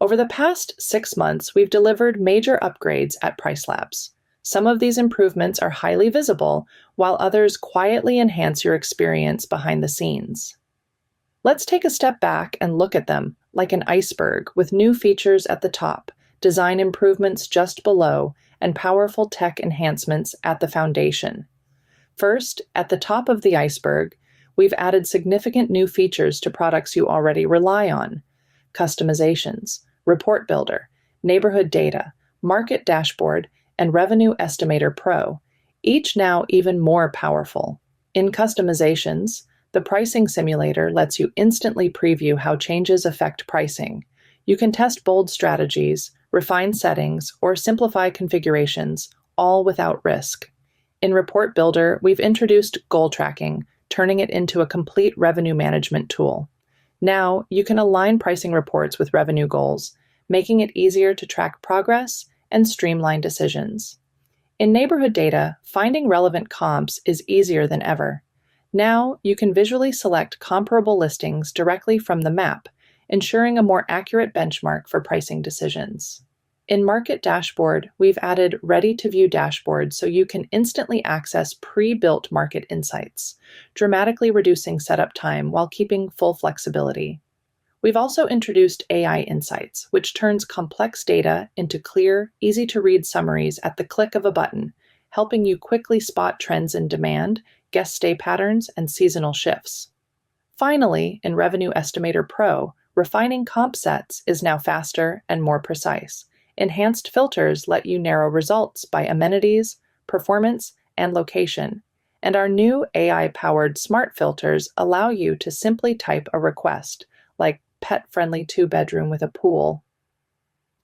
Over the past 6 months, we've delivered major upgrades at PriceLabs. Some of these improvements are highly visible, while others quietly enhance your experience behind the scenes. Let's take a step back and look at them, like an iceberg, with new features at the top, design improvements just below, and powerful tech enhancements at the foundation. First, at the top of the iceberg, we've added significant new features to products you already rely on: customizations, report builder, neighborhood data, market dashboard, and Revenue Estimator Pro, each now even more powerful. In customizations, the pricing simulator lets you instantly preview how changes affect pricing. You can test bold strategies, refine settings, or simplify configurations, all without risk. In Report Builder, we've introduced goal tracking, turning it into a complete revenue management tool. Now, you can align pricing reports with revenue goals, making it easier to track progress and streamline decisions. In neighborhood data, finding relevant comps is easier than ever. Now, you can visually select comparable listings directly from the map, ensuring a more accurate benchmark for pricing decisions. In Market Dashboard, we've added ready-to-view dashboards so you can instantly access pre-built market insights, dramatically reducing setup time while keeping full flexibility. We've also introduced AI Insights, which turns complex data into clear, easy-to-read summaries at the click of a button, helping you quickly spot trends in demand, guest stay patterns, and seasonal shifts. Finally, in Revenue Estimator Pro, refining comp sets is now faster and more precise. Enhanced filters let you narrow results by amenities, performance, and location. And our new AI-powered smart filters allow you to simply type a request, like pet-friendly 2-bedroom with a pool,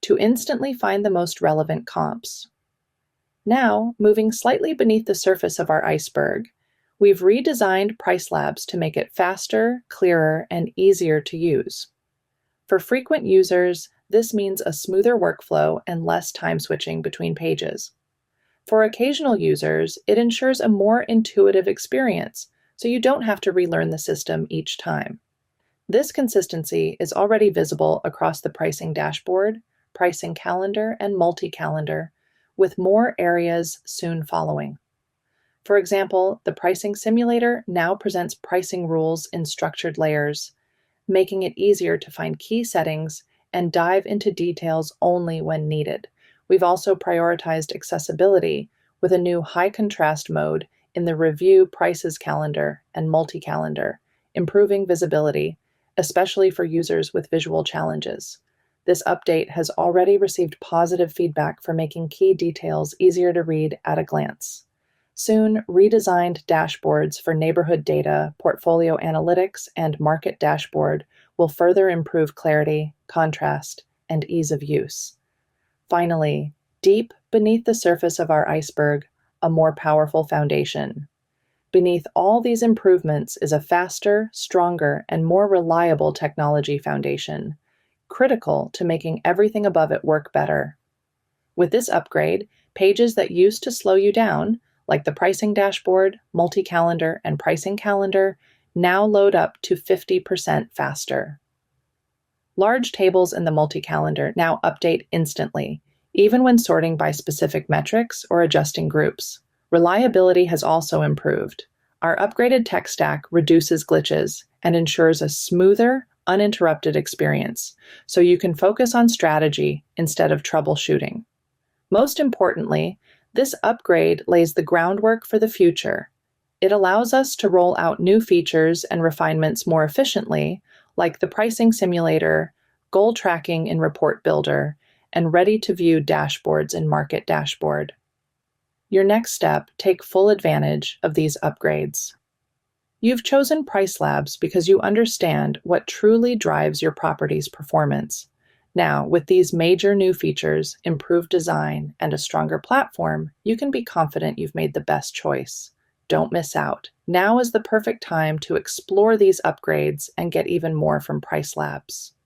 to instantly find the most relevant comps. Now, moving slightly beneath the surface of our iceberg, we've redesigned PriceLabs to make it faster, clearer, and easier to use. For frequent users, this means a smoother workflow and less time switching between pages. For occasional users, it ensures a more intuitive experience, so you don't have to relearn the system each time. This consistency is already visible across the pricing dashboard, pricing calendar, and multi-calendar, with more areas soon following. For example, the pricing simulator now presents pricing rules in structured layers, making it easier to find key settings and dive into details only when needed. We've also prioritized accessibility with a new high-contrast mode in the Review Prices calendar and multi-calendar, improving visibility, especially for users with visual challenges. This update has already received positive feedback for making key details easier to read at a glance. Soon, redesigned dashboards for neighborhood data, portfolio analytics, and market dashboard will further improve clarity, contrast, and ease of use. Finally, deep beneath the surface of our iceberg, a more powerful foundation. Beneath all these improvements is a faster, stronger, and more reliable technology foundation, critical to making everything above it work better. With this upgrade, pages that used to slow you down, like the pricing dashboard, multi-calendar, and pricing calendar, now load up to 50% faster. Large tables in the multi-calendar now update instantly, even when sorting by specific metrics or adjusting groups. Reliability has also improved. Our upgraded tech stack reduces glitches and ensures a smoother, uninterrupted experience, so you can focus on strategy instead of troubleshooting. Most importantly, this upgrade lays the groundwork for the future. It allows us to roll out new features and refinements more efficiently, like the pricing simulator, goal tracking in Report Builder, and ready-to-view dashboards in Market Dashboard. Your next step, take full advantage of these upgrades. You've chosen PriceLabs because you understand what truly drives your property's performance. Now, with these major new features, improved design, and a stronger platform, you can be confident you've made the best choice. Don't miss out. Now is the perfect time to explore these upgrades and get even more from PriceLabs.